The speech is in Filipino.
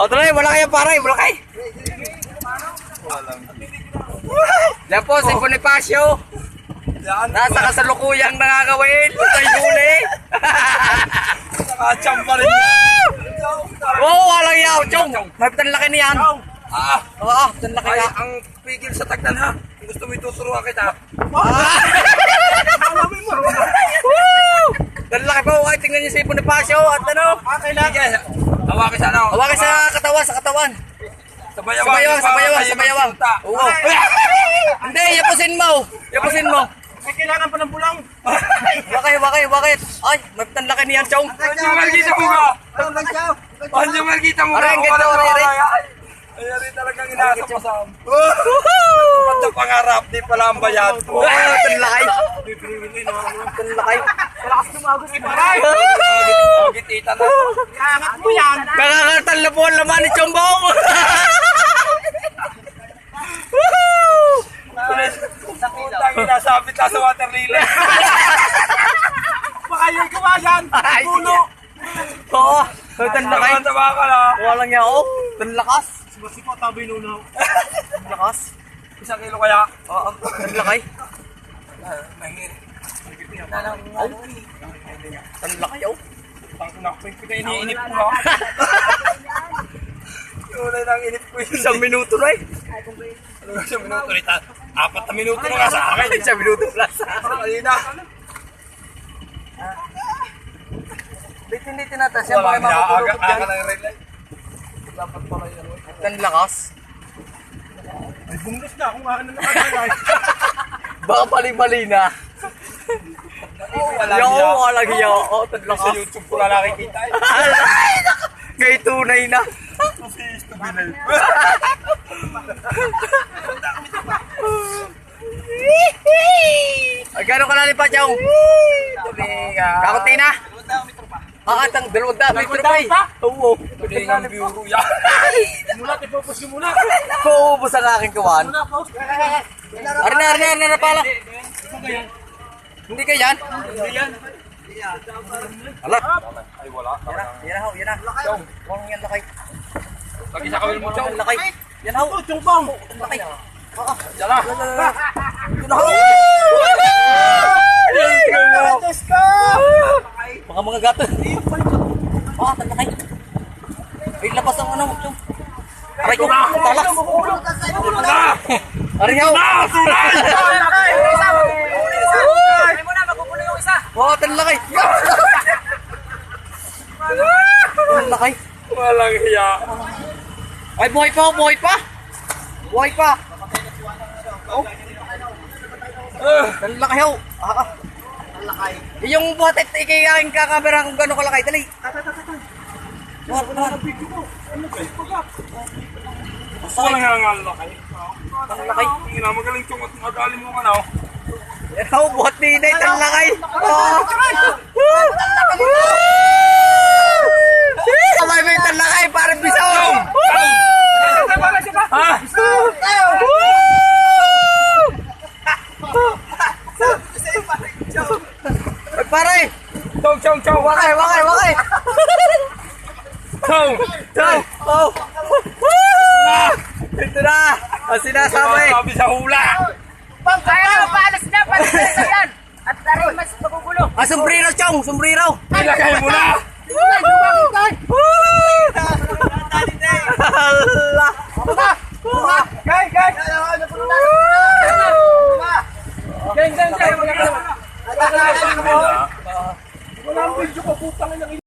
O, tuloy, wala kayo pare, wala kayo. Yan po, si Bonifacio. Nasa kasalukuyang nangagawin. Kay huli. Nakachamba rin. Oo, walang yaw, Chong. May laki niyan. Oo, laki Ay, nga. ang pigil sa tagdan ha. Kung gusto mo ituturuan kita. Laki po, ay tingnan niyo si Bonifacio at ano. Sige, hawakin sa ano. Hawakin sa katawan, sa katawan. Sabayawang, Sabayawang. Oo. Hindi, yapusin mo. Yapusin mo. Ay, kailangan pa ng pulang. Bakit? Ay, may laki niyan, Chong. Anong malgita mo ka? Anong malgita mo ka? Aray, ganito, aray. Ayan rin talagang inasam-asam. Maganda pangarap, di pala ang bayad. Oo, tanlakay. Tanlakay. Magitita na. Angat mo yan. Kakakartal na po ang laman ni Chombong. Putang inasabit na sa water lily. Baka yung kumasan. Ay, Puno. Oo, tanlakay. Tama ka na. Walang yaw. Tanlakas. Basi ko tabi nunaw. Tanlakas. 1 kilo kaya. Oo, tanlakay. Tanlakay, oh. Iniinip ko ha. Tunay ng inip ko yun. 1 minuto na eh. Ano nga 1 minuto rin? 4 na minuto na nga sa akin. 1 minuto plus. Kanina. Hindi tinatas yan. Baka Walang mapapulupot aga yan. ng red light. Dapat pala yan. Tanlakas. Ay, bunglos na kung akin na nakadalay. Baka mali-mali na. Wala Yo, niya. walang yaw. Oh, Sa tanlakas. YouTube ko na nakikita eh. Kay tunay na. Kasi stupid na yun. Ay, gano'n ka nalipat, Chong? Kakunti na? Tang 2 metro pa eh. Oo. Hindi nga biro yan. Muna, tipopos ko muna. Puubos ang aking kawan. Muna, post. Arna na pala. Hindi ka yan? Hindi yan. Ala. Ay wala. Yan na, yan na. Chong, huwag yan lakay. Lagi sa kawil mo, Chow. Yan lakay. Yan ho. Oh, Chongpong. Lakay. Dala. Yan ho. Let's go. Mga gato. Ah, tanlakay. Ay, labas ang ano, Chong. Aray ko, talas. Aray ho. Oh, tanlakay. Tanlakay. Walang hiya. Ay, buhay pa, buhay pa. Buhay pa. Oh. Tanlakay ho. Tanlakay. Yung buhatit, ikiyakin ka kamera kung gano'n kalakay. Dali. Walang hiya nga laki. Tanlakay. Tingin na magaling Chong at magaling mo ka na. Yan ho, buhat ni Inay. Tanlakay. Kamay mo yung tanlakay, parang bisaw. Ha? Ay, pare. Chow. Wakay. Chow. Oh. Ito na. Ang sinasabi. Sabi sa hula. Paalas na yan! At tarin mas magugulo! Ah, sombrero, Chong. Sombrero. Ilagay mo na. Allah. Wala ang video ko, putang ina.